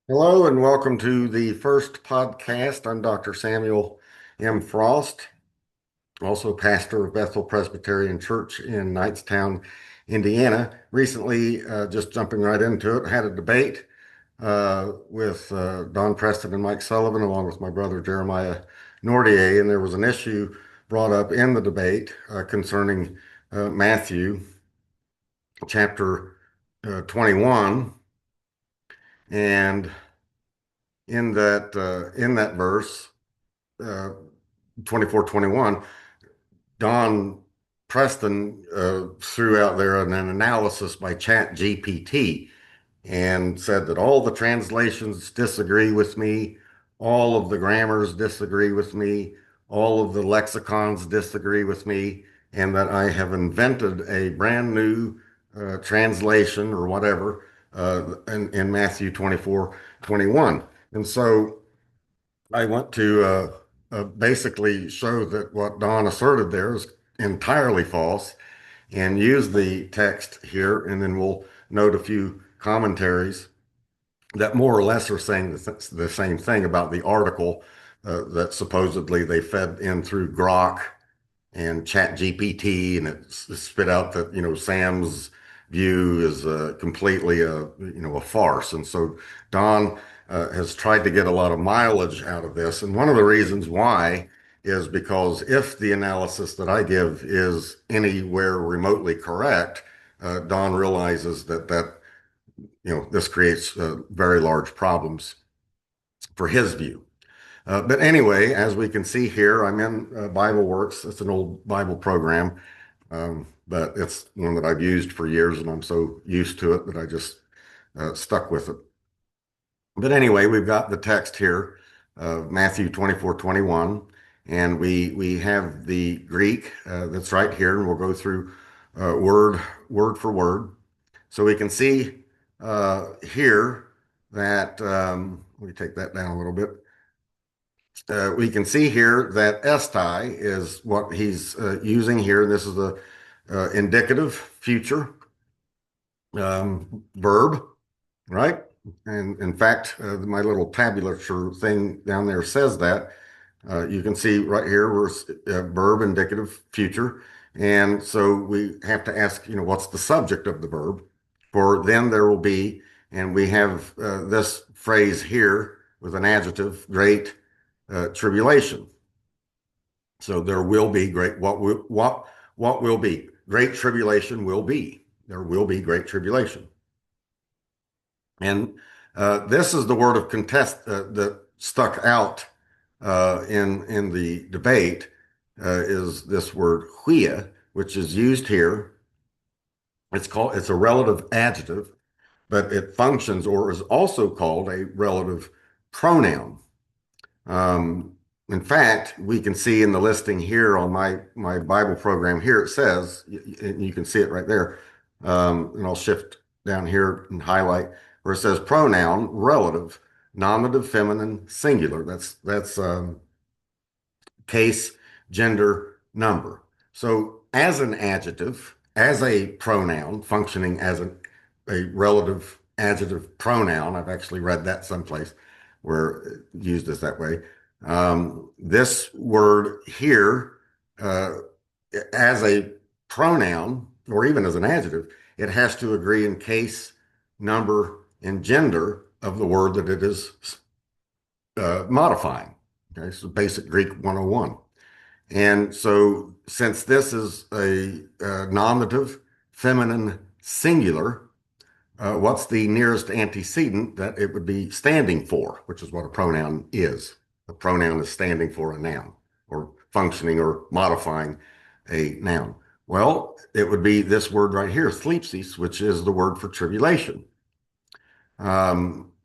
Hello and welcome to the first podcast. I'm Dr. Samuel M. Frost, also pastor of Bethel Presbyterian Church in Knightstown, Indiana. Recently, just jumping right into it, had a debate with Don Preston and Mike Sullivan, along with my brother Jeremiah Nordier, and there was an issue brought up in the debate concerning Matthew chapter 21, and in that verse. uh, 2421, Don Preston threw out there an analysis by Chat GPT and said that all the translations disagree with me, all of the grammars disagree with me, all of the lexicons disagree with me, and that I have invented a brand new translation or whatever in Matthew 24:21. And so I want to basically show that what Don asserted there is entirely false and use the text here, and then we'll note a few commentaries that more or less are saying the same thing about the article that supposedly they fed in through Grok and Chat GPT, and it spit out that Sam's view is completely a farce. And so Don has tried to get a lot of mileage out of this, and one of the reasons why is because if the analysis that I give is anywhere remotely correct, Don realizes that this creates very large problems for his view. But anyway, as we can see here, I'm in Bible Works. It's an old Bible program, but it's one that I've used for years, and I'm so used to it that I just stuck with it. But anyway, we've got the text here of Matthew 24:21, and we have the Greek that's right here, and we'll go through word for word. So we can see here that, let me take that down a little bit. We can see here that estai is what he's using here. This is the indicative future verb, right? And in fact, my little tabulature thing down there says that. You can see right here, we're verb indicative future. And so we have to ask, what's the subject of the verb? For then there will be, and we have this phrase here with an adjective, great tribulation. So there will be what will be great tribulation will be. There will be great tribulation. And this is the word of contest that stuck out in the debate is this word huia, which is used here. It's a relative adjective, but it functions or is also called a relative pronoun. Um, in fact, we can see in the listing here on my Bible program here, it says, and you can see it right there. And I'll shift down here and highlight where it says pronoun, relative, nominative, feminine, singular. That's case, gender, number. So as an adjective, as a pronoun, functioning as a relative adjective pronoun, I've actually read that someplace where it used as that way. This word here, uh, as a pronoun or even as an adjective, it has to agree in case, number, and gender of the word that it is modifying. Okay, so basic Greek 101. And so, since this is a nominative, feminine, singular, what's the nearest antecedent that it would be standing for, which is what a pronoun is. A pronoun is standing for a noun or functioning or modifying a noun. Well, it would be this word right here, thlipsis, which is the word for tribulation,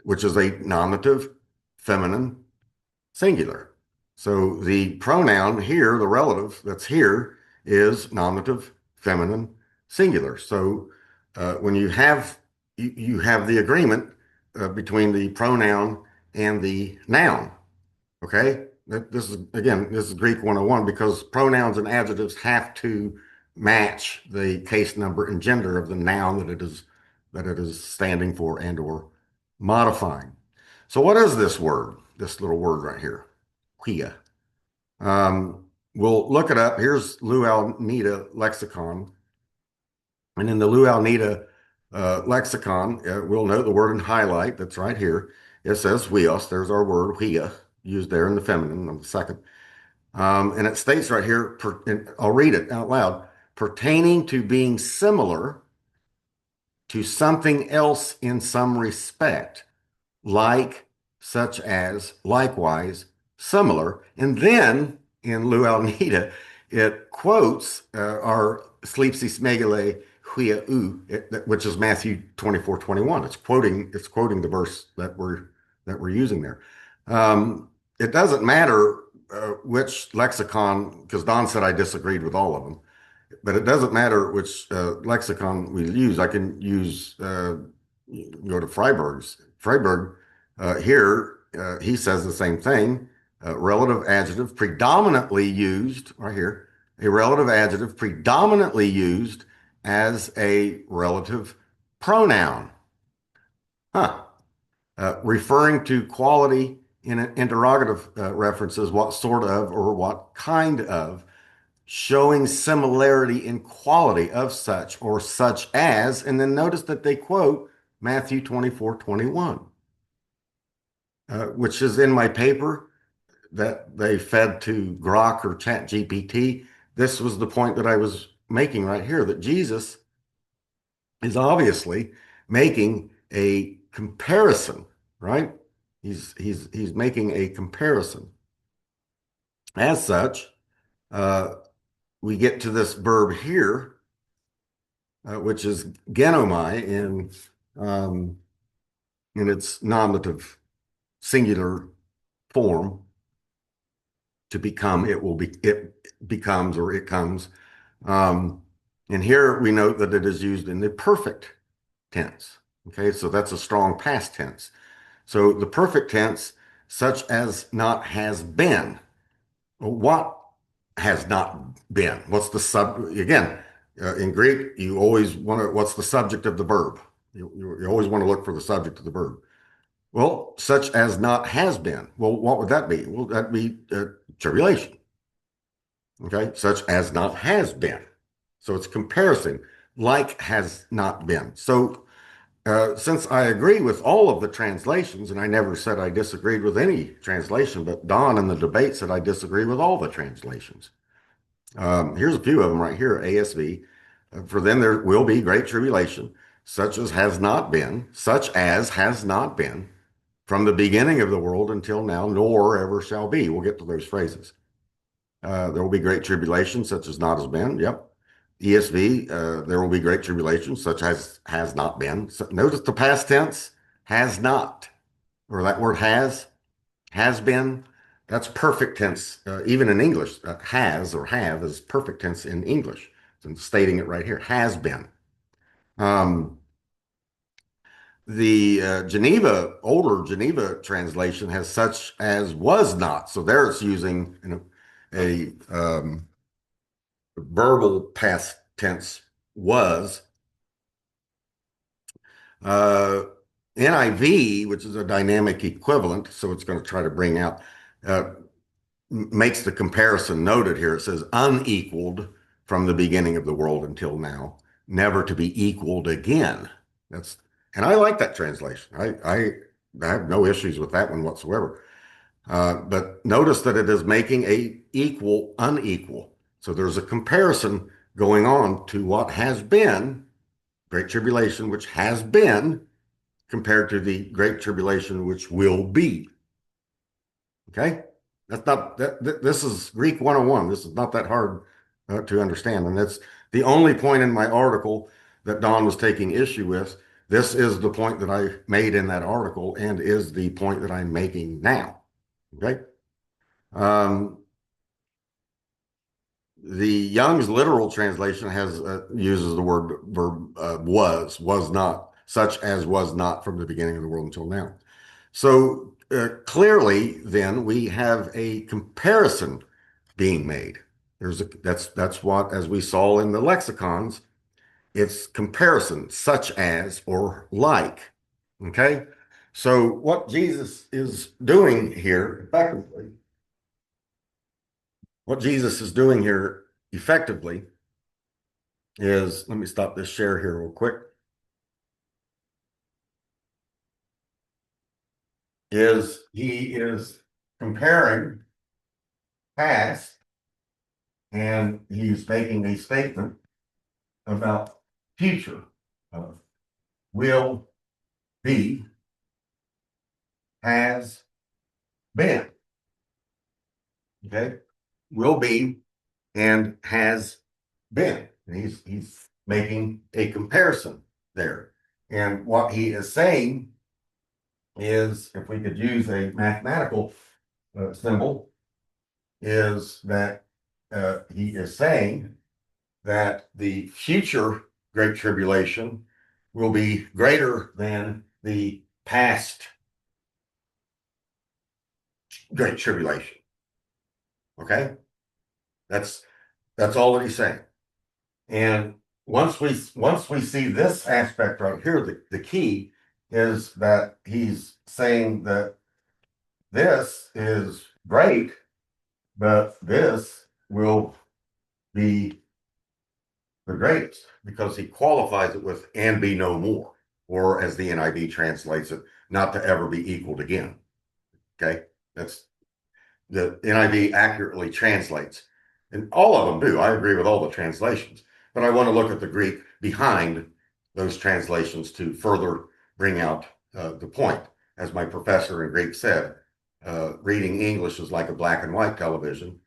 which is a nominative, feminine, singular. So the pronoun here, the relative that's here, is nominative, feminine, singular. So when you have the agreement between the pronoun and the noun. Okay, this is Greek 101 because pronouns and adjectives have to match the case number and gender of the noun that it is standing for and or modifying. So what is this word? This little word right here, quia. We'll look it up. Here's Luau-Nida lexicon. And in the Luau-Nida lexicon, we'll note the word in highlight that's right here. It says huios. There's our word, huia, used there in the feminine on the second. And it states right here, and I'll read it out loud, pertaining to being similar to something else in some respect, like, such as, likewise, similar. And then in Luau-Nida, it quotes our Sleepsis Megale Huia U, which is Matthew 24:21. It's quoting the verse that we're using there. It doesn't matter which lexicon, because Don said I disagreed with all of them. But it doesn't matter which lexicon we use. I can use, go to Freiberg's. Freiberg here, he says the same thing. Relative adjective predominantly used, right here, a relative adjective predominantly used as a relative pronoun. Huh. Referring to quality in an interrogative references, what sort of or what kind of, showing similarity in quality of such or such as, and then notice that they quote Matthew 24:21, which is in my paper that they fed to Grok or Chat GPT. This was the point that I was making right here, that Jesus is obviously making a comparison, right? He's making a comparison. As such, we get to this verb here, which is genomai in its nominative singular form, to become. It becomes, or it comes. And here we note that it is used in the perfect tense. Okay, so that's a strong past tense. So the perfect tense, such as not has been. Well, what has not been? What's the again, in Greek, you always want to, what's the subject of the verb? You always want to look for the subject of the verb. Well, such as not has been. Well, what would that be? Well, that'd be tribulation. Okay, such as not has been. So it's comparison, like has not been. So since I agree with all of the translations, and I never said I disagreed with any translation, but Don in the debate said I disagree with all the translations. Here's a few of them right here. ASV. For them there will be great tribulation, such as has not been, from the beginning of the world until now, nor ever shall be. We'll get to those phrases. There will be great tribulation, such as not has been. Yep. ESV, there will be great tribulation, such as has not been. So notice the past tense, has not, or that word has been. That's perfect tense, even in English. Has or have is perfect tense in English. So stating it right here, has been. Um, the older Geneva translation has such as was not. So there it's using a verbal past tense was. Uh, NIV, which is a dynamic equivalent, so it's going to try to bring out, uh, makes the comparison noted here. It says unequaled from the beginning of the world until now, never to be equaled again. That's, and I like that translation. I have no issues with that one whatsoever. But notice that it is making a equal unequal. So there's a comparison going on to what has been great tribulation, which has been, compared to the great tribulation, which will be. Okay? That's not that. This is Greek 101. This is not that hard to understand. And that's the only point in my article that Don was taking issue with. This is the point that I made in that article and is the point that I'm making now. Okay? Um, the Young's literal translation has uses the verb was not, such as was not from the beginning of the world until now. So clearly, then we have a comparison being made. That's what, as we saw in the lexicons, it's comparison, such as or like. Okay. So what Jesus is doing here effectively, what Jesus is doing here effectively is, let me stop this share here real quick, is he is comparing past and he's making a statement about future. Uh, will be, has been. Okay. Will be and has been. And he's making a comparison there. And what he is saying is, if we could use a mathematical symbol, is that he is saying that the future Great Tribulation will be greater than the past Great Tribulation. Okay, that's all that he's saying. And once we see this aspect right here, the key is that he's saying that this is great, but this will be the greatest because he qualifies it with and be no more, or as the NIV translates it, not to ever be equaled again. Okay, that's the NIV accurately translates, and all of them do. I agree with all the translations, but I want to look at the Greek behind those translations to further bring out the point. As my professor in Greek said, reading English is like a black and white television.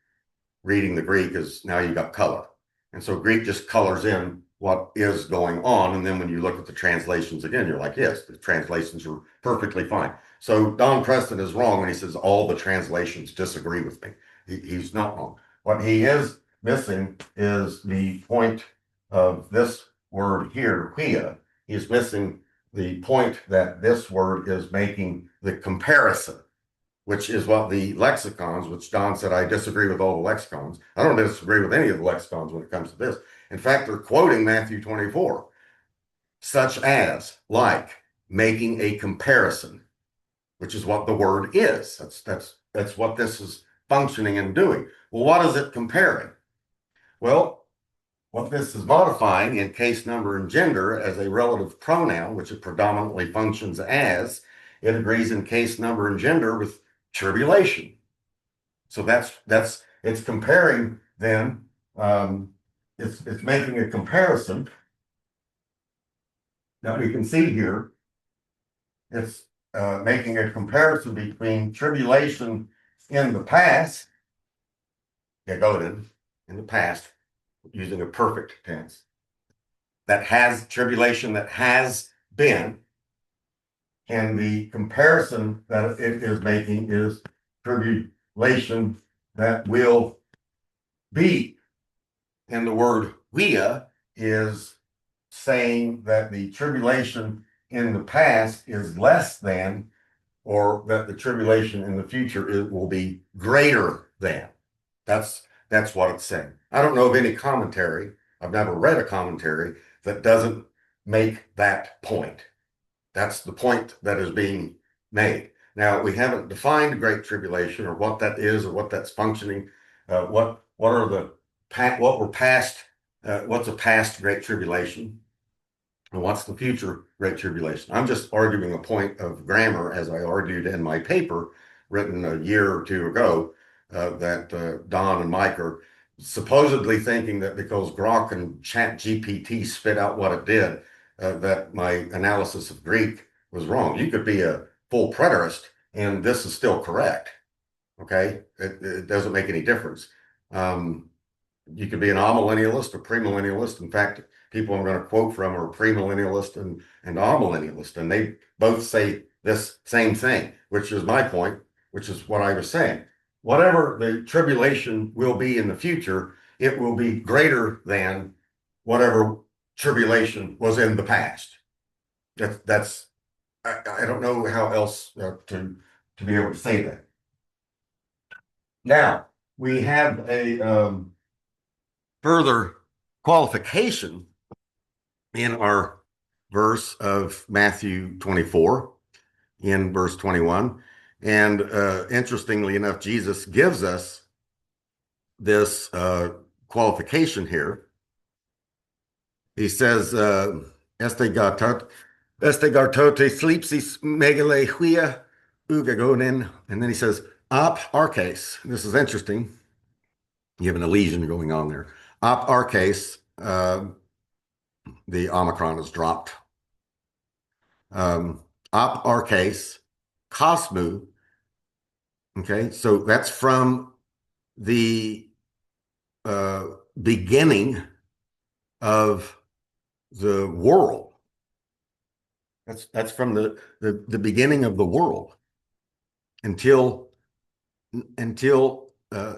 Reading the Greek is now you got color. And so Greek just colors in what is going on. And then when you look at the translations again, you're like, yes, the translations are perfectly fine. So Don Preston is wrong when he says all the translations disagree with me. He's not wrong. What he is missing is the point of this word here, quia. He's missing the point that this word is making the comparison, which is what the lexicons, which Don said, I disagree with all the lexicons. I don't disagree with any of the lexicons when it comes to this. In fact, they're quoting Matthew 24, such as, like, making a comparison, which is what the word is. That's what this is functioning and doing. Well, what is it comparing? Well, what this is modifying in case, number, and gender as a relative pronoun, which it predominantly functions as, it agrees in case, number, and gender with tribulation. So that's it's comparing then. It's making a comparison. Now we can see here it's making a comparison between tribulation in the past, gegoten, in the past, using a perfect tense, that has tribulation that has been, and the comparison that it is making is tribulation that will be. And the word via is saying that the tribulation in the past is less than, or that the tribulation in the future will be greater than. That's what it's saying. I don't know of any commentary. I've never read a commentary that doesn't make that point. That's the point that is being made. Now, we haven't defined Great Tribulation or what that is or what that's functioning. What are the what were past? What's a past Great Tribulation? And what's the future Great Tribulation? I'm just arguing a point of grammar as I argued in my paper written a year or two ago that Don and Mike are supposedly thinking that because Grok and Chat GPT spit out what it did, that my analysis of Greek was wrong. You could be a full preterist and this is still correct. Okay, it doesn't make any difference. You could be an amillennialist or premillennialist. In fact, people I'm going to quote from are premillennialist and amillennialist, and they both say this same thing, which is my point, which is what I was saying. Whatever the tribulation will be in the future, it will be greater than whatever tribulation was in the past. That's I don't know how else to be able to say that. Now we have a further qualification in our verse of Matthew 24, in verse 21. And interestingly enough, Jesus gives us this qualification here. He says, este gartote slipsis megale huia ugagonen. And then he says, op arches. This is interesting. You have an elision going on there. Op arches, the Omicron is dropped. Op arches, cosmu. Okay, so that's from the uh, beginning of the world. That's from the beginning of the world until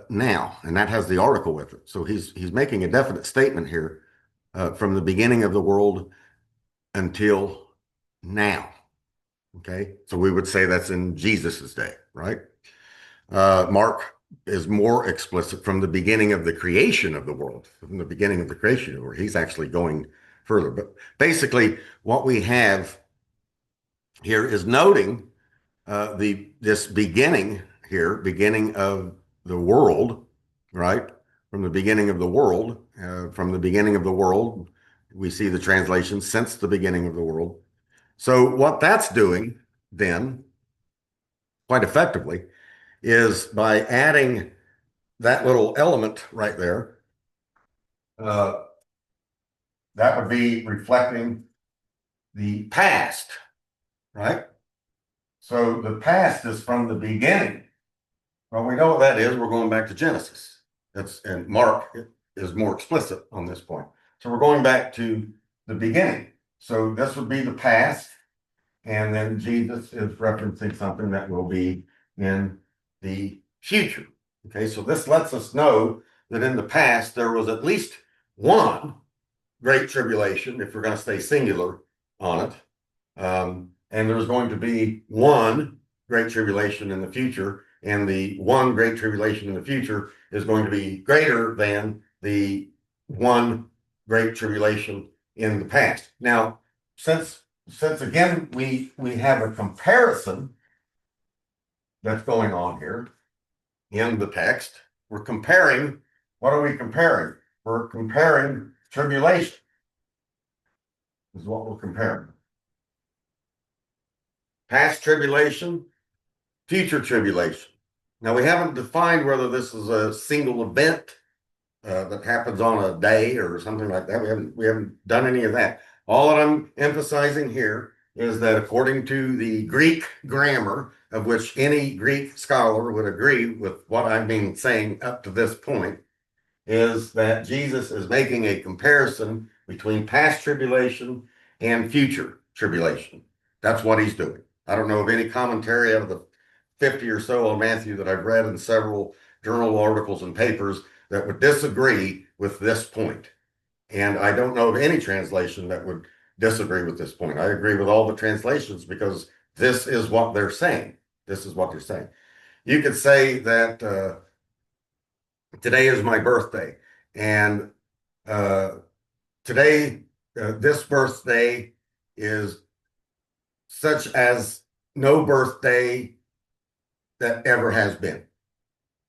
now, and that has the article with it. So he's making a definite statement here from the beginning of the world until now. Okay, so we would say that's in Jesus's day, right? Mark is more explicit from the beginning of the creation of the world, from the beginning of the creation of the world. He's actually going further. But basically, what we have here is noting this beginning here, beginning of the world, right? From the beginning of the world, from the beginning of the world, we see the translation since the beginning of the world. So what that's doing then, quite effectively, is by adding that little element right there, uh, that would be reflecting the past, right? So the past is from the beginning. Well, we know what that is. We're going back to Genesis. And Mark is more explicit on this point. So we're going back to the beginning. So this would be the past, and then Jesus is referencing something that will be in the future. Okay, so this lets us know that in the past there was at least one great tribulation, if we're going to stay singular on it. And there's going to be one great tribulation in the future, and the one great tribulation in the future is going to be greater than the one great tribulation in the past. Now, since again we have a comparison that's going on here in the text, we're comparing. What are we comparing? We're comparing tribulation. Is what we're comparing. Past tribulation, future tribulation. Now, we haven't defined whether this is a single event that happens on a day or something like that. We haven't done any of that. All that I'm emphasizing here is that according to the Greek grammar, of which any Greek scholar would agree with what I've been saying up to this point, is that Jesus is making a comparison between past tribulation and future tribulation. That's what he's doing. I don't know of any commentary out of the 50 or so on Matthew that I've read in several journal articles and papers that would disagree with this point. And I don't know of any translation that would disagree with this point. I agree with all the translations because this is what they're saying. This is what they're saying. You could say that today is my birthday, and today, this birthday is such as no birthday that ever has been.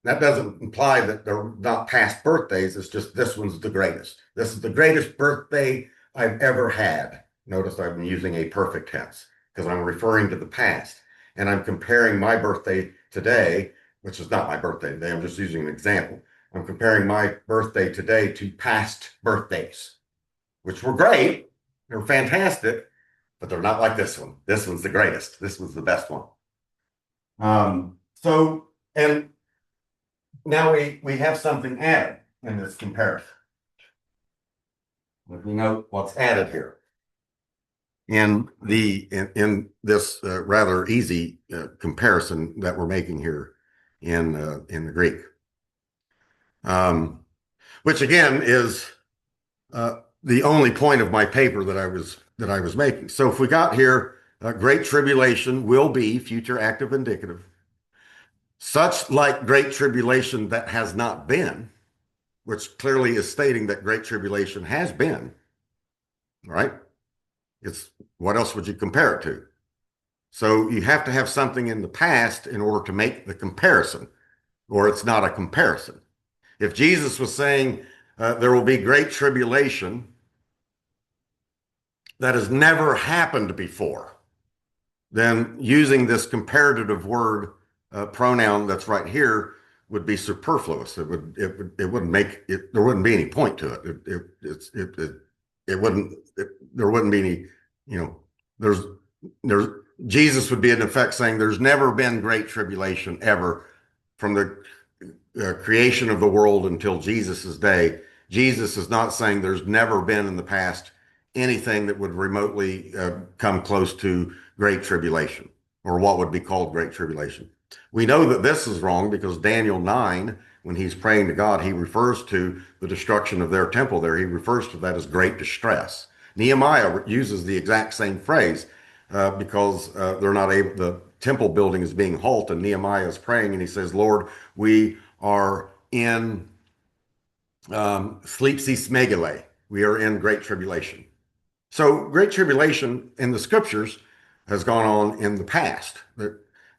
That doesn't imply that they're not past birthdays. It's just this one's the greatest. This is the greatest birthday I've ever had. Notice I'm using a perfect tense because I'm referring to the past. And I'm comparing my birthday today, which is not my birthday today. I'm just using an example. I'm comparing my birthday today to past birthdays, which were great. They're fantastic, but they're not like this one. This one's the greatest. This was the best one. And now we have something added in this comparison. Let me note what's added here in this rather easy comparison that we're making here in the Greek, which again is the only point of my paper that I was making. So if we got here, great tribulation will be future active indicative, such like great tribulation that has not been, which clearly is stating that great tribulation has been, right? It's what else would you compare it to? So you have to have something in the past in order to make the comparison, or it's not a comparison. If Jesus was saying there will be great tribulation that has never happened before, then using this comparative word pronoun that's right here would be superfluous. It wouldn't make it. There wouldn't be any point to it. It wouldn't. There wouldn't be any. You know, there's there's Jesus would be in effect saying there's never been great tribulation ever from the creation of the world until Jesus's day. Jesus is not saying there's never been in the past anything that would remotely come close to great tribulation or what would be called great tribulation. We know that this is wrong because Daniel 9, when he's praying to God, he refers to the destruction of their temple there. He refers to that as great distress. Nehemiah uses the exact same phrase because they're not able, the temple building is being halt, and Nehemiah is praying and he says, Lord, we are in sleepsis megale. We are in great tribulation. So great tribulation in the scriptures has gone on in the past.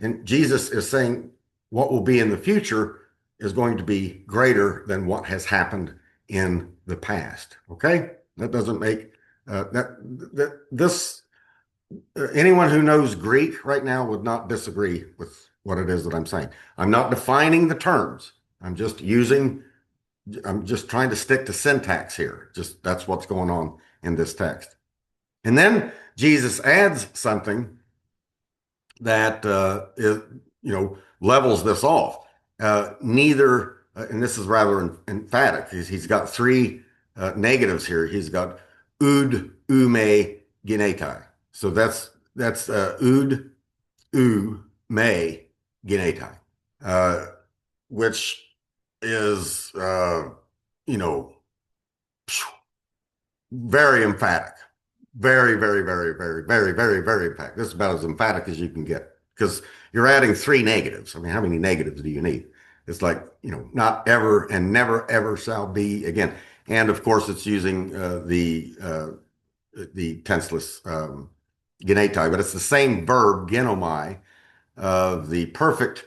And Jesus is saying what will be in the future is going to be greater than what has happened in the past. Okay? That doesn't make that this anyone who knows Greek right now would not disagree with what it is that I'm saying. I'm not defining the terms. I'm just trying to stick to syntax here. Just that's what's going on in this text. And then Jesus adds something that levels this off. Neither, and this is rather emphatic. He's got three negatives here. He's got ud, ume, genetai. So that's ud, me, genetai, which is you know very emphatic. Very, very, very, very, very, very, very emphatic. This is about as emphatic as you can get because you're adding three negatives. I mean, how many negatives do you need? It's like, not ever and never ever shall be again. And of course, it's using the tenseless genetai, but it's the same verb, genomai, the perfect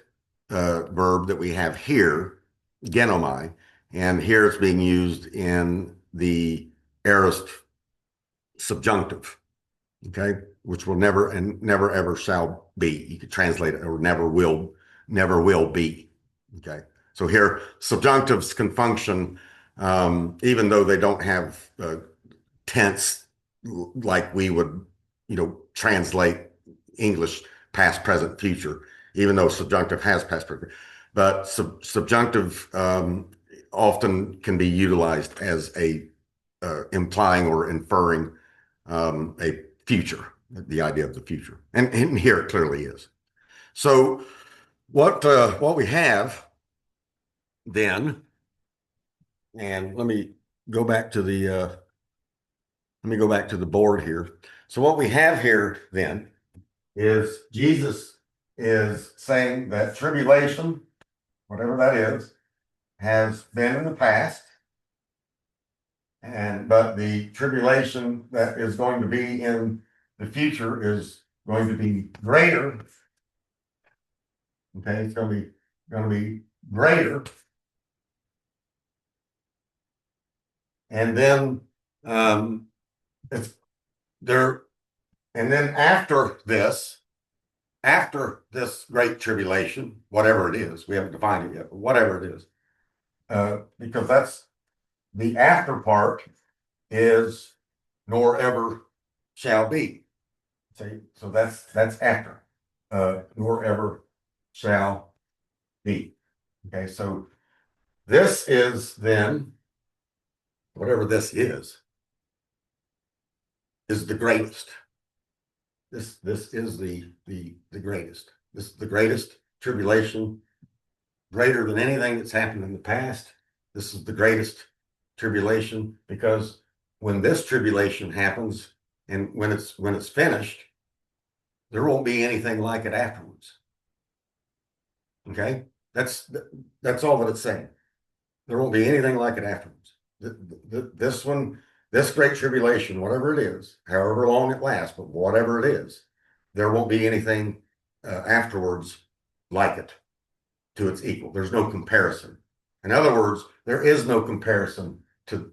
verb that we have here, genomai, and here it's being used in the aorist subjunctive, okay, which will never and never ever shall be. You could translate it or never will be. Okay. So here, subjunctives can function even though they don't have tense like we would, translate English past, present, future, even though subjunctive has past, present. But subjunctive often can be utilized as a implying or inferring a future, the idea of the future, and here it clearly is. So what we have then, and let me go back to the board here. So what we have here then is Jesus is saying that tribulation, whatever that is, has been in the past, but the tribulation that is going to be in the future is going to be greater. Okay, it's going to be greater. And then it's there, and then after this great tribulation, whatever it is, we haven't defined it yet, but whatever it is, because that's the after part is nor ever shall be. See, so that's after, nor ever shall be. Okay, so this is then whatever this is the greatest. This is the greatest. This is the greatest tribulation, greater than anything that's happened in the past. This is the greatest tribulation because when this tribulation happens and when it's finished, there won't be anything like it afterwards. Okay, that's all that it's saying. There won't be anything like it afterwards. This one, this great tribulation, whatever it is, however long it lasts, but whatever it is, there won't be anything afterwards like it to its equal. There's no comparison. In other words, there is no comparison to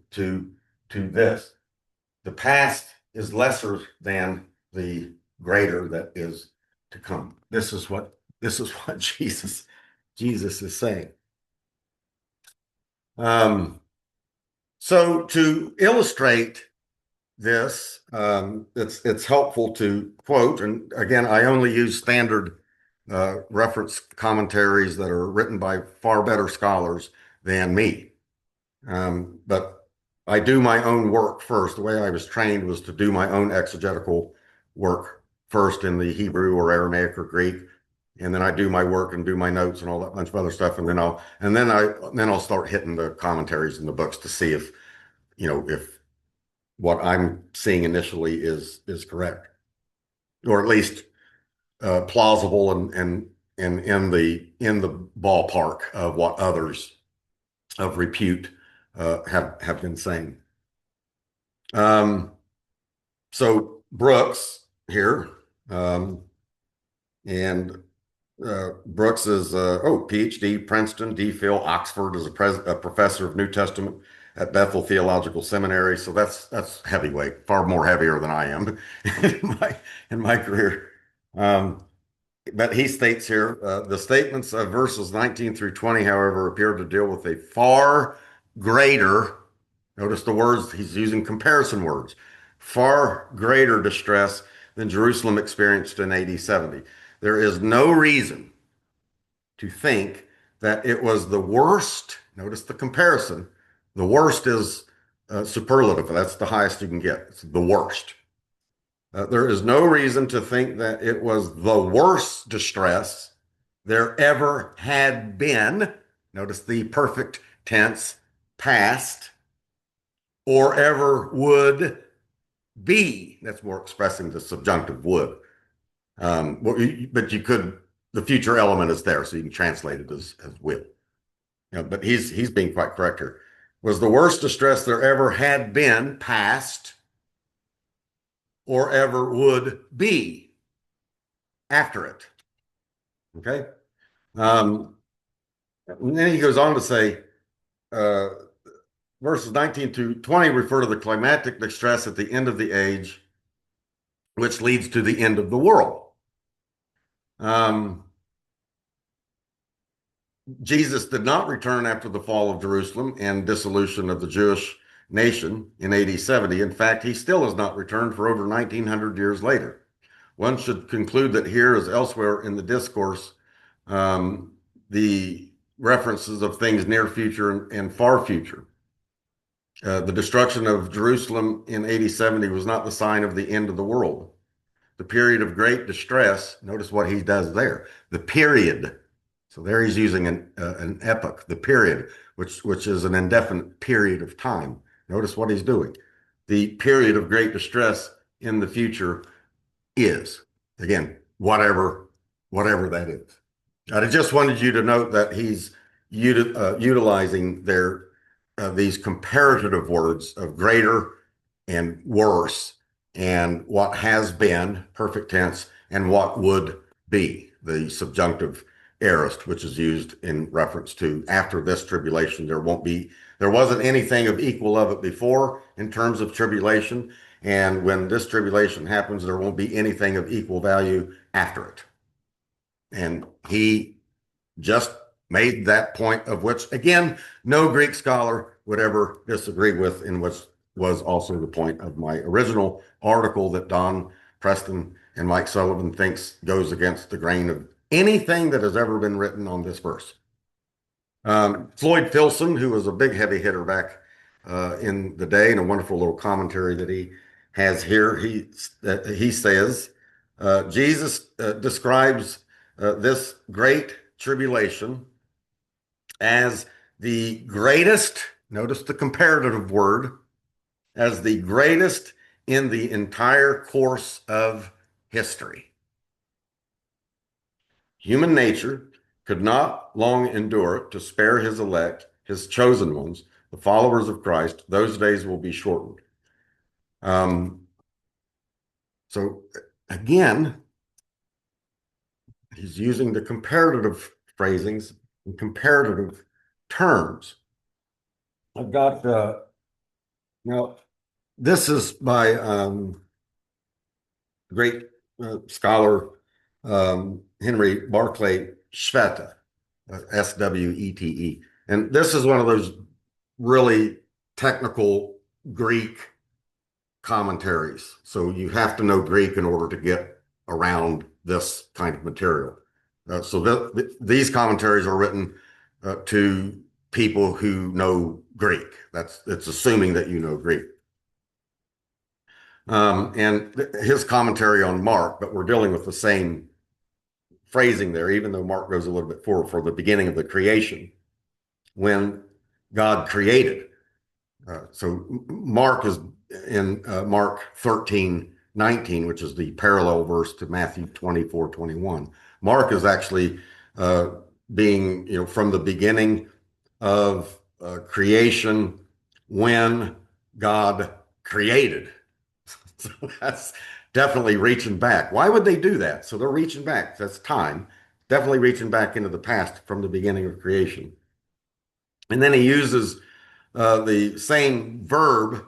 this. The past is lesser than the greater that is to come. This is what Jesus is saying. Um, so to illustrate this, it's helpful to quote, and again, I only use standard reference commentaries that are written by far better scholars than me. But I do my own work first. The way I was trained was to do my own exegetical work first in the Hebrew or Aramaic or Greek, and then I do my work and do my notes and all that bunch of other stuff, and then I'll start hitting the commentaries and the books to see if if what I'm seeing initially is correct, or at least plausible and in the ballpark of what others of repute have been saying. Um, so Brooks here, and Brooks is PhD, Princeton, DPhil, Oxford, is a professor of New Testament at Bethel Theological Seminary. So that's heavyweight, far more heavier than I am in my career. But he states here, the statements of verses 19 through 20, however, appear to deal with a far greater, notice the words, he's using comparison words, far greater distress than Jerusalem experienced in AD 70. There is no reason to think that it was the worst. Notice the comparison. The worst is superlative. That's the highest you can get. It's the worst. There is no reason to think that it was the worst distress there ever had been. Notice the perfect tense, past, or ever would be. That's more expressing the subjunctive would. But the future element is there, so you can translate it as will. But he's being quite correct here. Was the worst distress there ever had been, past, or ever would be after it. Okay. And then he goes on to say, uh, verses 19 to 20 refer to the climactic distress at the end of the age, which leads to the end of the world. Jesus did not return after the fall of Jerusalem and dissolution of the Jewish nation in AD 70. In fact, he still has not returned for over 1900 years later. One should conclude that here, as elsewhere in the discourse, the references of things near future and far future. The destruction of Jerusalem in AD 70 was not the sign of the end of the world. The period of great distress, notice what he does there, the period. So there he's using an epoch, the period, which is an indefinite period of time. Notice what he's doing. The period of great distress in the future is, again, whatever that is. I just wanted you to note that he's utilizing these comparative words of greater and worse, and what has been, perfect tense, and what would be, the subjunctive aorist, which is used in reference to after this tribulation. There wasn't anything of equal of it before in terms of tribulation. And when this tribulation happens, there won't be anything of equal value after it. And he just made that point, of which, again, no Greek scholar would ever disagree with, and which was also the point of my original article that Don Preston and Mike Sullivan thinks goes against the grain of anything that has ever been written on this verse. Floyd Filson, who was a big heavy hitter back in the day, and a wonderful little commentary that he has here, he says, Jesus describes this great tribulation as the greatest, notice the comparative word, as the greatest in the entire course of history. Human nature could not long endure it to spare his elect, his chosen ones, the followers of Christ. Those days will be shortened. So again, He's using the comparative phrasings and comparative terms. I've got now this is by great scholar Henry Barclay Swete, Swete. And this is one of those really technical Greek commentaries. So you have to know Greek in order to get around this kind of material. These commentaries are written to people who know Greek. It's assuming that you know Greek. And his commentary on Mark, but we're dealing with the same phrasing there, even though Mark goes a little bit forward for the beginning of the creation, when God created. So Mark is in Mark 13:19, which is the parallel verse to Matthew 24:21. Mark is actually being, from the beginning of creation when God created. So that's definitely reaching back. Why would they do that? So they're reaching back. That's time. Definitely reaching back into the past from the beginning of creation. And then he uses the same verb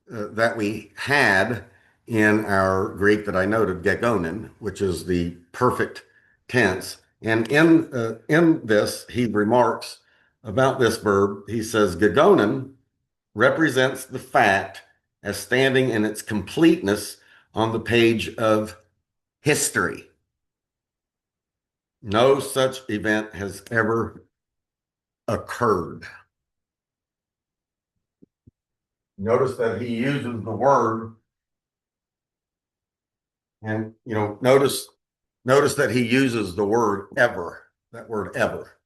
that we had in our Greek that I noted, gegonen, which is the perfect tense. And in this, he remarks about this verb. He says, gegonen represents the fact as standing in its completeness on the page of history. No such event has ever occurred. Notice that he uses the word, and notice that he uses the word ever, that word ever.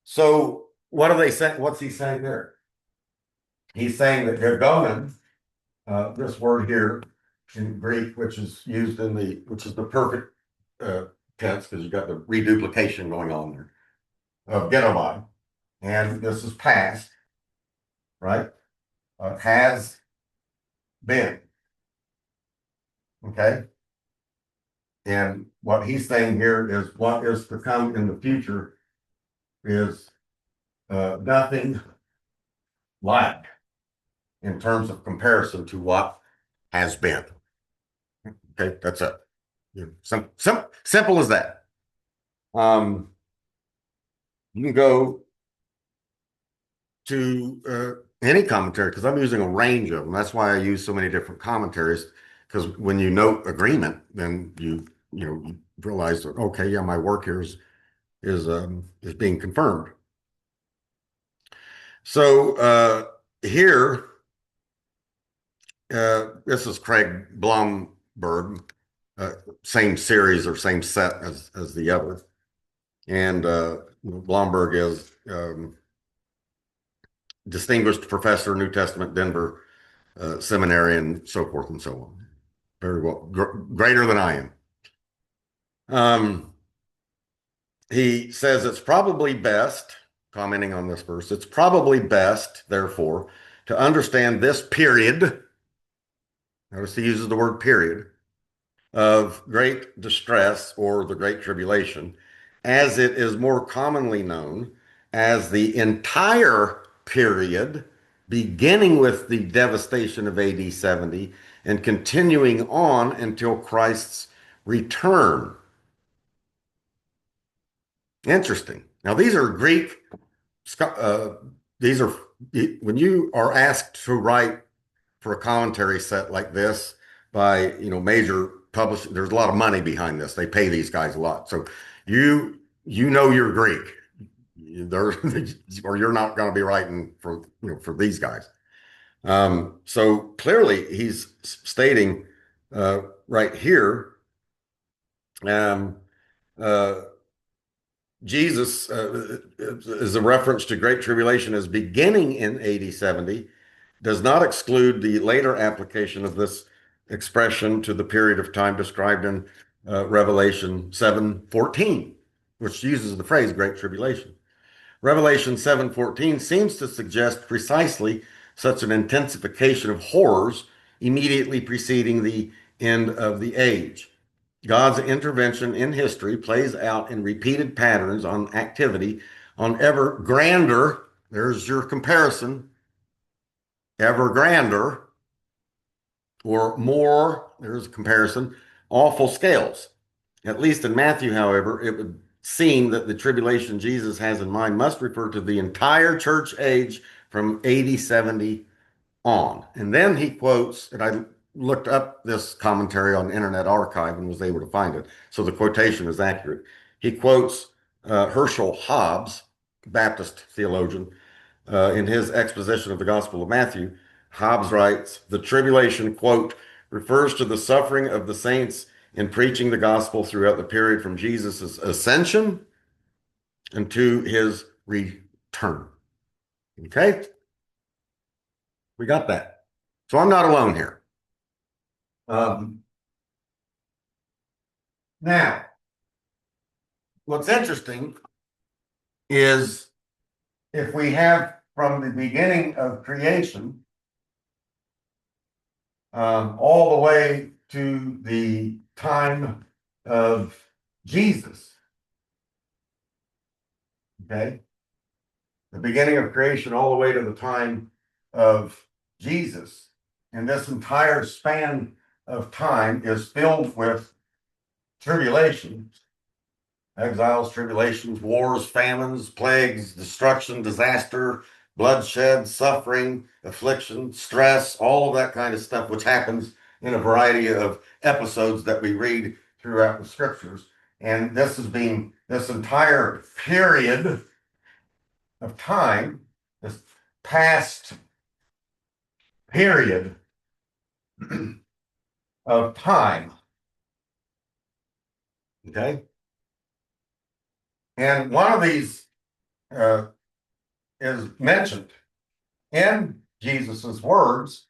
So what are they saying? What's he saying there? He's saying that gegonen, this word here in Greek, which is used which is the perfect tense, because you've got the reduplication going on there, of genomai, and this is past, right? Has been. Okay. And what he's saying here is what is to come in the future is nothing like in terms of comparison to what has been. Okay, that's it. Simple as that. You can go to any commentary, because I'm using a range of them. That's why I use so many different commentaries, because when you note agreement, then you realize that, okay, yeah, my work here is being confirmed. So here, this is Craig Blomberg, same series or same set as the other, and Blomberg is distinguished professor, New Testament, Denver Seminary, and so forth and so on. Very well, greater than I am. He says it's probably best, commenting on this verse, it's probably best, therefore, to understand this period. Notice he uses the word period of great distress or the Great Tribulation, as it is more commonly known as the entire period, beginning with the devastation of AD 70 and continuing on until Christ's return. Interesting. Now, these are Greek, these are, when you are asked to write for a commentary set like this by, major publishing, there's a lot of money behind this. They pay these guys a lot. So you know you're Greek. Or you're not going to be writing for these guys. So clearly he's stating right here, Jesus is a reference to Great Tribulation as beginning in AD 70, does not exclude the later application of this expression to the period of time described in Revelation 7:14, which uses the phrase Great Tribulation. Revelation 7:14 seems to suggest precisely such an intensification of horrors immediately preceding the end of the age. God's intervention in history plays out in repeated patterns on activity on ever grander, there's your comparison, ever grander, or more, there's a comparison, awful scales. At least in Matthew, however, it would seem that the tribulation Jesus has in mind must refer to the entire church age from AD 70 on. And then he quotes, and I looked up this commentary on Internet Archive and was able to find it, so the quotation is accurate. He quotes Herschel Hobbes, Baptist theologian, in his exposition of the Gospel of Matthew. Hobbes writes, the tribulation, quote, refers to the suffering of the saints in preaching the gospel throughout the period from Jesus' ascension and to his return. Okay? We got that. So I'm not alone here. Um, Now, what's interesting is if we have from the beginning of creation all the way to the time of Jesus, okay? The beginning of creation all the way to the time of Jesus. And this entire span of time is filled with tribulation, exiles, tribulations, wars, famines, plagues, destruction, disaster, bloodshed, suffering, affliction, stress, all of that kind of stuff, which happens in a variety of episodes that we read throughout the scriptures. And this has been this entire period of time, this past period of time. Okay. And one of these is mentioned in Jesus's words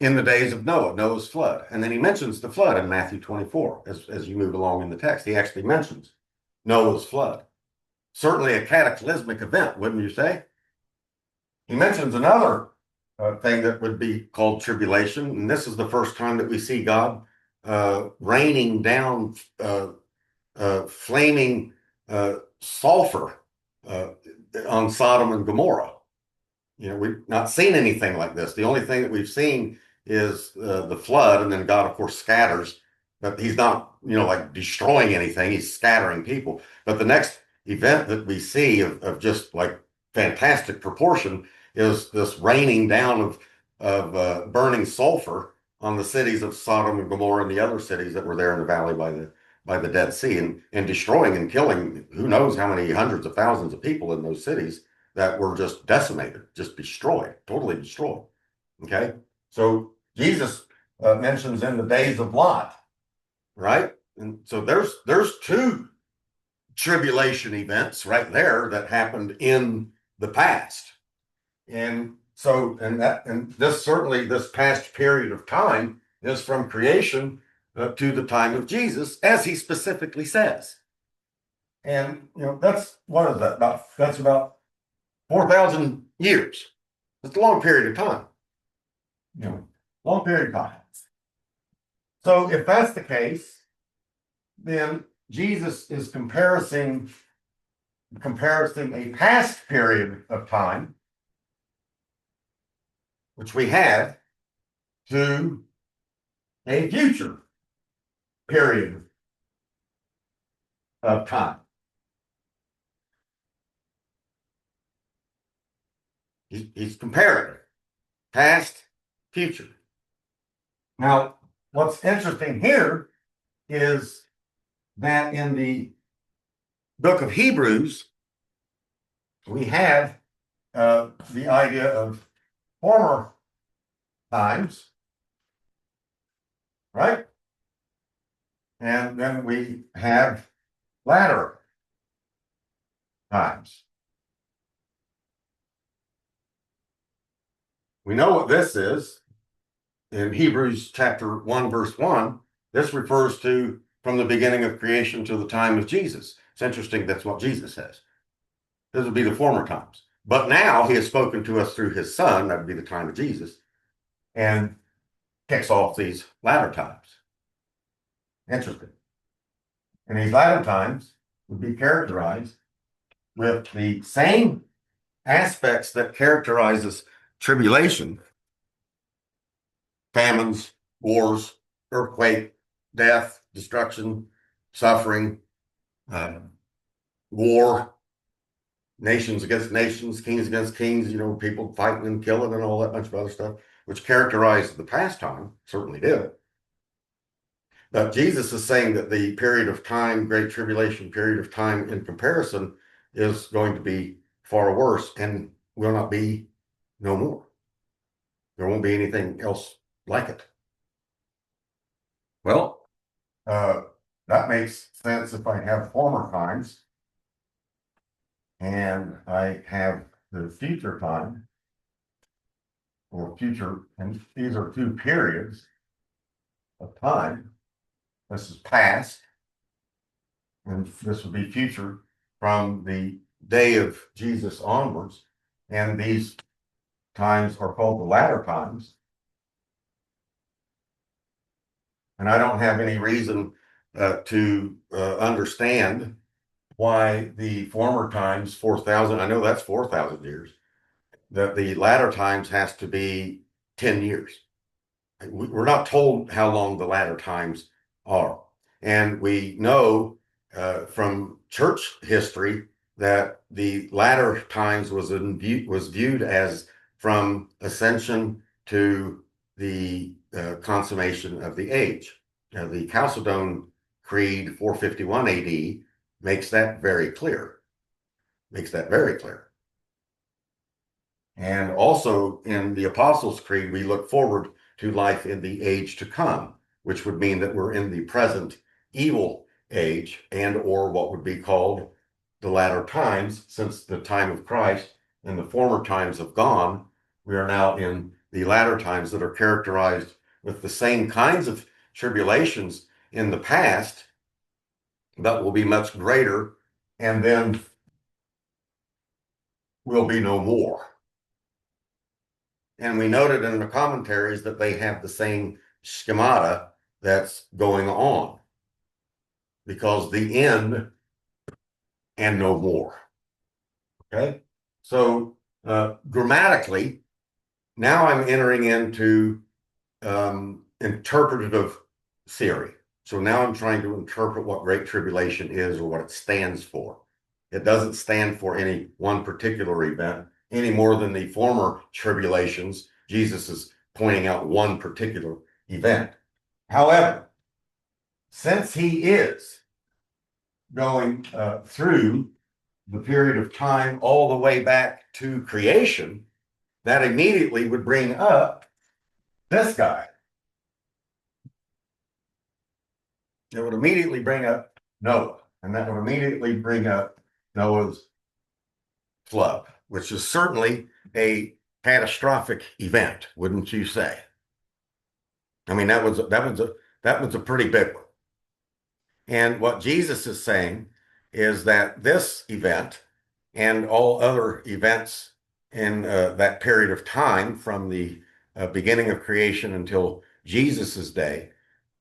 in the days of Noah, Noah's flood. And then he mentions the flood in Matthew 24 as you move along in the text. He actually mentions Noah's flood. Certainly a cataclysmic event, wouldn't you say? He mentions another thing that would be called tribulation. And this is the first time that we see God raining down flaming sulfur on Sodom and Gomorrah. You know, we've not seen anything like this. The only thing that we've seen is the flood, and then God, of course, scatters. But he's not, like destroying anything. He's scattering people. But the next event that we see of just like fantastic proportion is this raining down of burning sulfur on the cities of Sodom and Gomorrah and the other cities that were there in the valley by the Dead Sea, and destroying and killing who knows how many hundreds of thousands of people in those cities that were just decimated, just destroyed, totally destroyed. Okay, so Jesus mentions in the days of Lot, right? And so there's two tribulation events right there that happened in the past. And so, and this certainly, this past period of time is from creation to the time of Jesus, as he specifically says. And that's what is that? That's about 4,000 years. It's a long period of time. Long period of time. So if that's the case, then Jesus is comparing a past period of time, which we had, to a future period of time. He's comparing past, future. Now, what's interesting here is that in the book of Hebrews, we have the idea of former times, right? And then we have latter times. We know what this is in Hebrews chapter 1, verse 1. This refers to from the beginning of creation to the time of Jesus. It's interesting that's what Jesus says. This would be the former times. But now he has spoken to us through his son, that would be the time of Jesus, and kicks off these latter times. Interesting. And these latter times would be characterized with the same aspects that characterizes tribulation: famines, wars, earthquake, death, destruction, suffering, uh, war, nations against nations, kings against kings, people fighting and killing and all that bunch of other stuff, which characterized the past time, certainly did. But Jesus is saying that the period of time, great tribulation period of time in comparison, is going to be far worse and will not be no more. There won't be anything else like it. Well, uh, that makes sense if I have former times and I have the future time or future, and these are two periods of time. This is past, and this would be future from the day of Jesus onwards. And these times are called the latter times. And I don't have any reason to understand why the former times, 4,000, I know that's 4,000 years, that the latter times has to be 10 years. We're not told how long the latter times are. And we know from church history that the latter times was viewed as from ascension to the consummation of the age. Now, the Chalcedon Creed 451 AD makes that very clear. Makes that very clear. And also in the Apostles' Creed, we look forward to life in the age to come, which would mean that we're in the present evil age and or what would be called the latter times, since the time of Christ and the former times have gone. We are now in the latter times that are characterized with the same kinds of tribulations in the past, but will be much greater, and then will be no more. And we noted in the commentaries that they have the same schemata that's going on, because the end and no more. Okay, so grammatically, now I'm entering into interpretative theory. So now I'm trying to interpret what Great Tribulation is or what it stands for. It doesn't stand for any one particular event any more than the former tribulations. Jesus is pointing out one particular event. However, since he is going through the period of time all the way back to creation, that immediately would bring up this guy. It would immediately bring up Noah, and that would immediately bring up Noah's flood, which is certainly a catastrophic event, wouldn't you say? I mean, that was a pretty big one. And what Jesus is saying is that this event and all other events in that period of time from the beginning of creation until Jesus's day,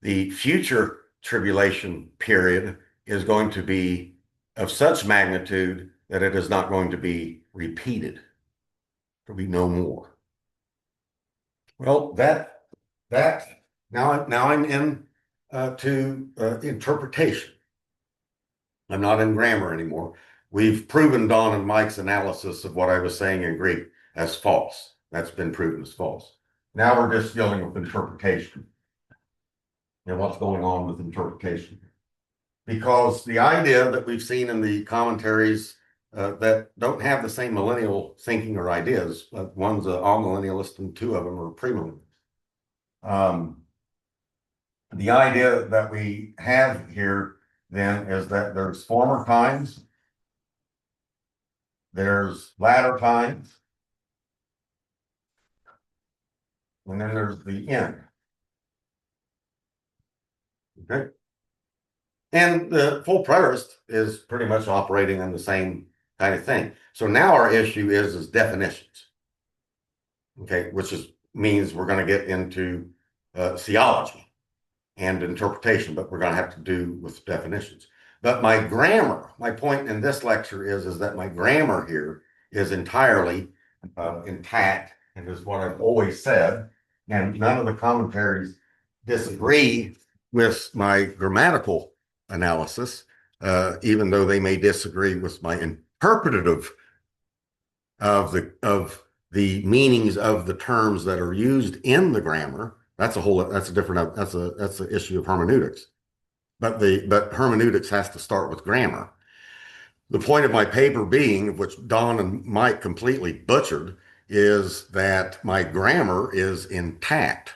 the future tribulation period is going to be of such magnitude that it is not going to be repeated. There'll be no more. Well, that now I'm in to interpretation. I'm not in grammar anymore. We've proven Don and Mike's analysis of what I was saying in Greek as false. That's been proven as false. Now we're just dealing with interpretation and what's going on with interpretation. Because the idea that we've seen in the commentaries that don't have the same millennial thinking or ideas, one's an all-millennialist and two of them are premillennialists. The idea that we have here then is that there's former times, there's latter times, and then there's the end. Okay. And the full preterist is pretty much operating on the same kind of thing. So now our issue is definitions. Okay, which means we're going to get into theology. and interpretation, but we're going to have to do with definitions. But my grammar, my point in this lecture is that my grammar here is entirely intact and is what I've always said. And none of the commentaries disagree with my grammatical analysis, even though they may disagree with my interpretative of the meanings of the terms that are used in the grammar. That's a different that's an issue of hermeneutics. But hermeneutics has to start with grammar. The point of my paper being, which Don and Mike completely butchered, is that my grammar is intact.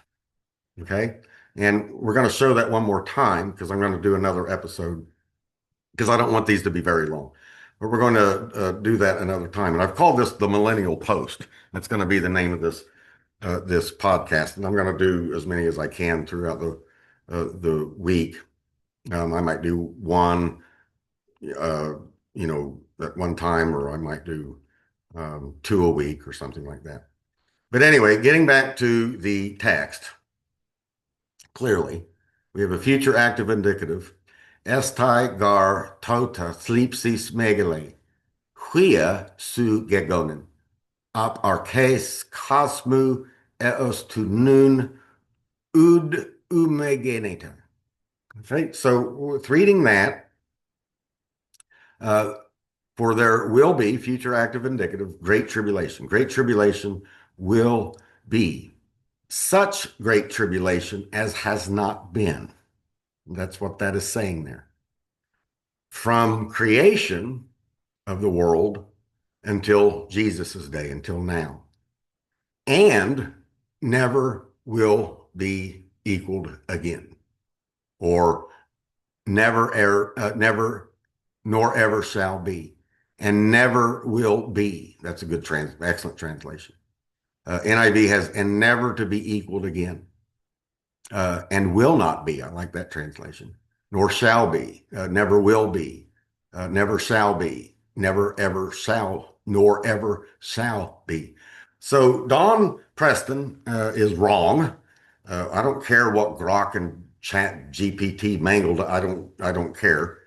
Okay. And we're going to show that one more time because I'm going to do another episode because I don't want these to be very long. But we're going to do that another time. And I've called this the Millennial Post. That's going to be the name of this podcast. And I'm going to do as many as I can throughout the week. I might do one, at one time, or I might do two a week or something like that. But anyway, getting back to the text, clearly, we have a future active indicative. Estai gar tota slipsis megale, quia su gegonen, ap arches cosmu eos tu nun ud umegeneta. Okay, so with reading that, uh, for there will be future active indicative, great tribulation. Great tribulation will be such great tribulation as has not been. That's what that is saying there. From creation of the world until Jesus' day, until now, and never will be equaled again, or never nor ever shall be, and never will be. That's a excellent translation. NIV has and never to be equaled again, and will not be. I like that translation. Nor shall be, never will be, never shall be, never ever shall, nor ever shall be. So Don Preston is wrong. I don't care what Grok and Chat GPT mangled. I don't care,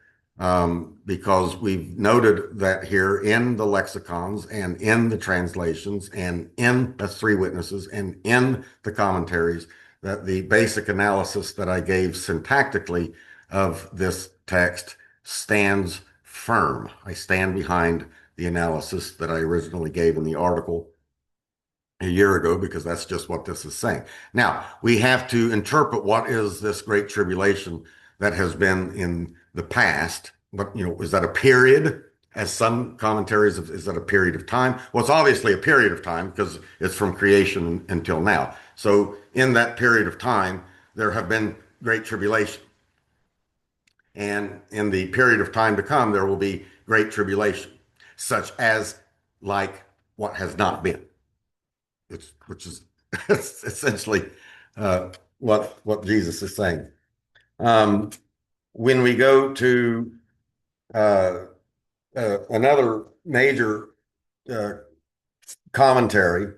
because we've noted that here in the lexicons and in the translations and in the three witnesses and in the commentaries that the basic analysis that I gave syntactically of this text stands firm. I stand behind the analysis that I originally gave in the article a year ago because that's just what this is saying. Now, we have to interpret what is this great tribulation that has been in the past. But, is that a period? As some commentaries, is that a period of time? Well, it's obviously a period of time because it's from creation until now. So in that period of time, there have been great tribulation. And in the period of time to come, there will be great tribulation, such as like what has not been, which is essentially what Jesus is saying. When we go to uh, another major uh, commentary,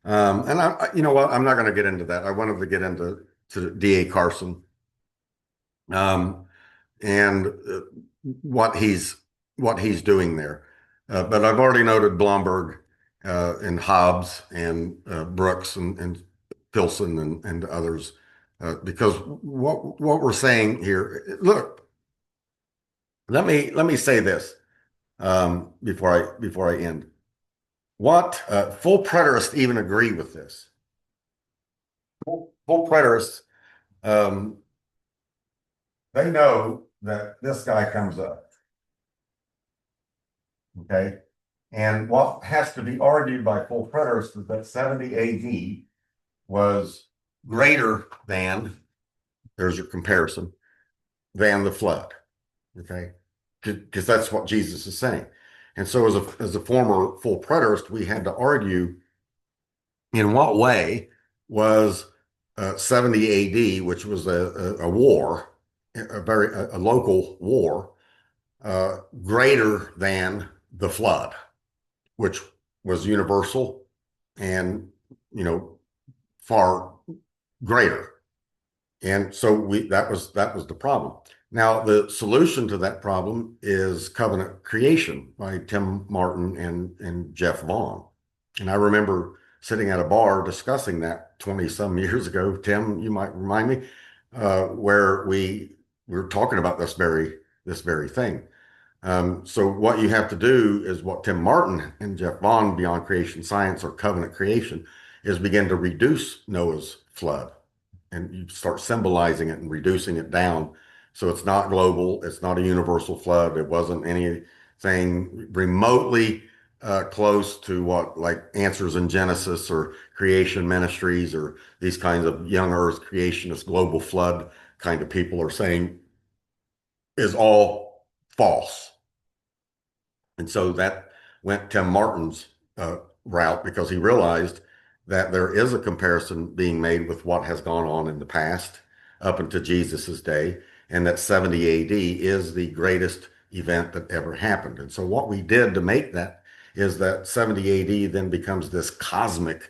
and you know what, I'm not going to get into that. I wanted to get into D.A. Carson, and what he's doing there. But I've already noted Blomberg and Hobbes and Brooks and Filson and others, because what we're saying here. Look, let me say this before I end. What full preterists even agree with this? Full preterists, um, they know that this guy comes up. Okay. And what has to be argued by full preterists is that 70 AD was greater than, there's your comparison, than the flood. Okay. Because that's what Jesus is saying. And so as a former full preterist, we had to argue in what way was 70 AD, which was a war, a local war, greater than the flood, which was universal and, far greater. And so that was the problem. Now, the solution to that problem is covenant creation by Tim Martin and Jeff Vaughn. And I remember sitting at a bar discussing that 20 some years ago. Tim, you might remind me, where we were talking about this very thing. So what you have to do is what Tim Martin and Jeff Vaughn, Beyond Creation Science or Covenant Creation, is begin to reduce Noah's flood, and you start symbolizing it and reducing it down. So it's not global, it's not a universal flood. It wasn't anything remotely close to what like Answers in Genesis or Creation Ministries or these kinds of young Earth creationist global flood kind of people are saying is all false. And so that went Tim Martin's route because he realized that there is a comparison being made with what has gone on in the past up into Jesus's day, and that 70 AD is the greatest event that ever happened. And so what we did to make that is that 70 AD then becomes this cosmic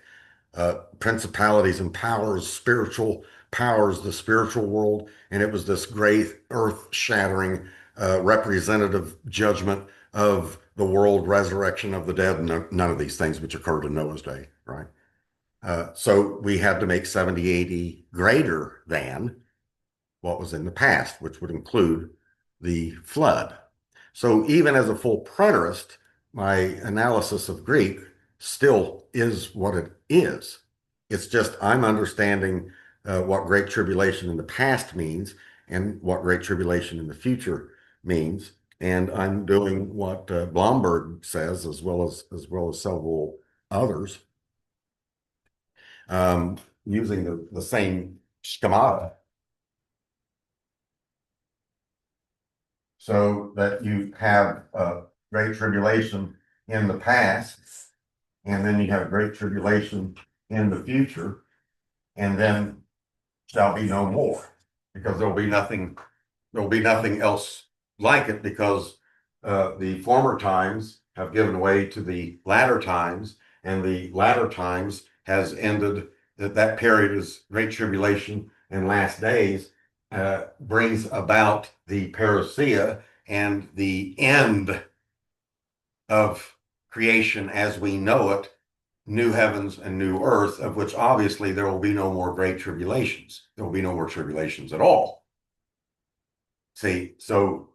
principalities and powers, spiritual powers, the spiritual world, and it was this great earth-shattering representative judgment of the world, resurrection of the dead, and none of these things which occurred in Noah's day, right? So we had to make 70 AD greater than what was in the past, which would include the flood. So even as a full preterist, my analysis of Greek still is what it is. It's just I'm understanding what Great Tribulation in the past means and what Great Tribulation in the future means. And I'm doing what Blomberg says, as well as several others, using the same schemata so that you have Great Tribulation in the past, and then you have Great Tribulation in the future, and then shall be no more, because there will be nothing else like it, because the former times have given way to the latter times, and the latter times has ended. That period is Great Tribulation and last days, brings about the parousia and the end of creation as we know it, new heavens and new earth, of which obviously there will be no more great tribulations. There will be no more tribulations at all. See, so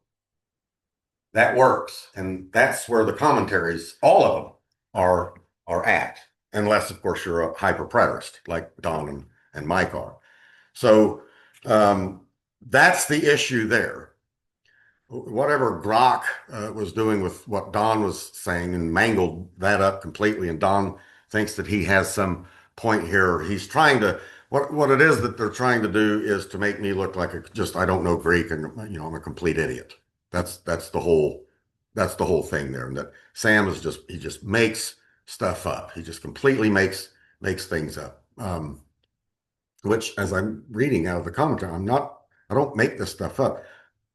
that works, and that's where the commentaries, all of them, are at, unless of course you're a hyper preterist like Don and Mike are. So that's the issue there. Whatever Grok was doing with what Don was saying and mangled that up completely, and Don thinks that he has some point here. He's trying to what it is that they're trying to do is to make me look like I don't know Greek, and I'm a complete idiot. That's the whole thing there. And that Sam is he just makes stuff up. He just completely makes things up. Which, as I'm reading out of the commentary, I don't make this stuff up.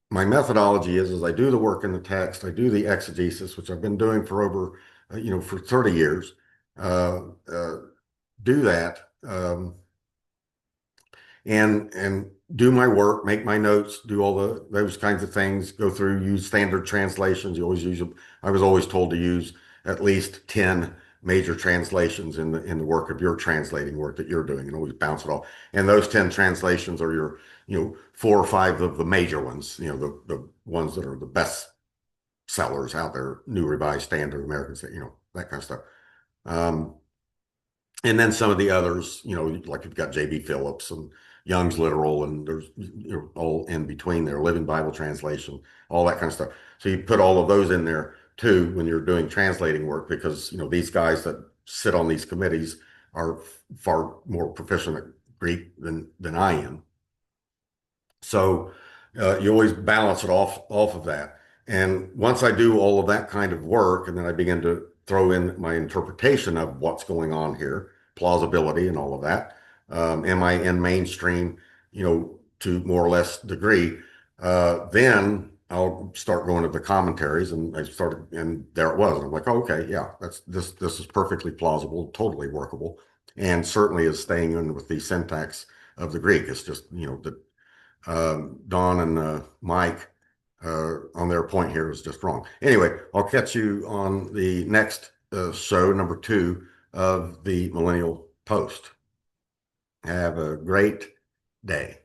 My methodology is I do the work in the text, I do the exegesis, which I've been doing for over, for 30 years. Uh, uh, do that, and do my work, make my notes, do all those kinds of things, go through, use standard translations. I was always told to use at least 10 major translations in the work of your translating work that you're doing, and always bounce it off. And those 10 translations are your, 4 or 5 of the major ones, the ones that are the best sellers out there, New Revised Standard, American, that kind of stuff. Um, and then some of the others, like you've got J.B. Phillips and Young's Literal, and there's all in between there, Living Bible Translation, all that kind of stuff. So you put all of those in there too when you're doing translating work, because these guys that sit on these committees are far more proficient at Greek than I am. So you always balance it off of that. And once I do all of that kind of work, and then I begin to throw in my interpretation of what's going on here, plausibility and all of that, am I in mainstream, to more or less degree, then I'll start going to the commentaries, and and there it was. And I'm like, oh, okay, yeah, this is perfectly plausible, totally workable, and certainly is staying in with the syntax of the Greek. It's just, that Don and Mike on their point here was just wrong. Anyway, I'll catch you on the next show, number 2 of the Millennial Post. Have a great day.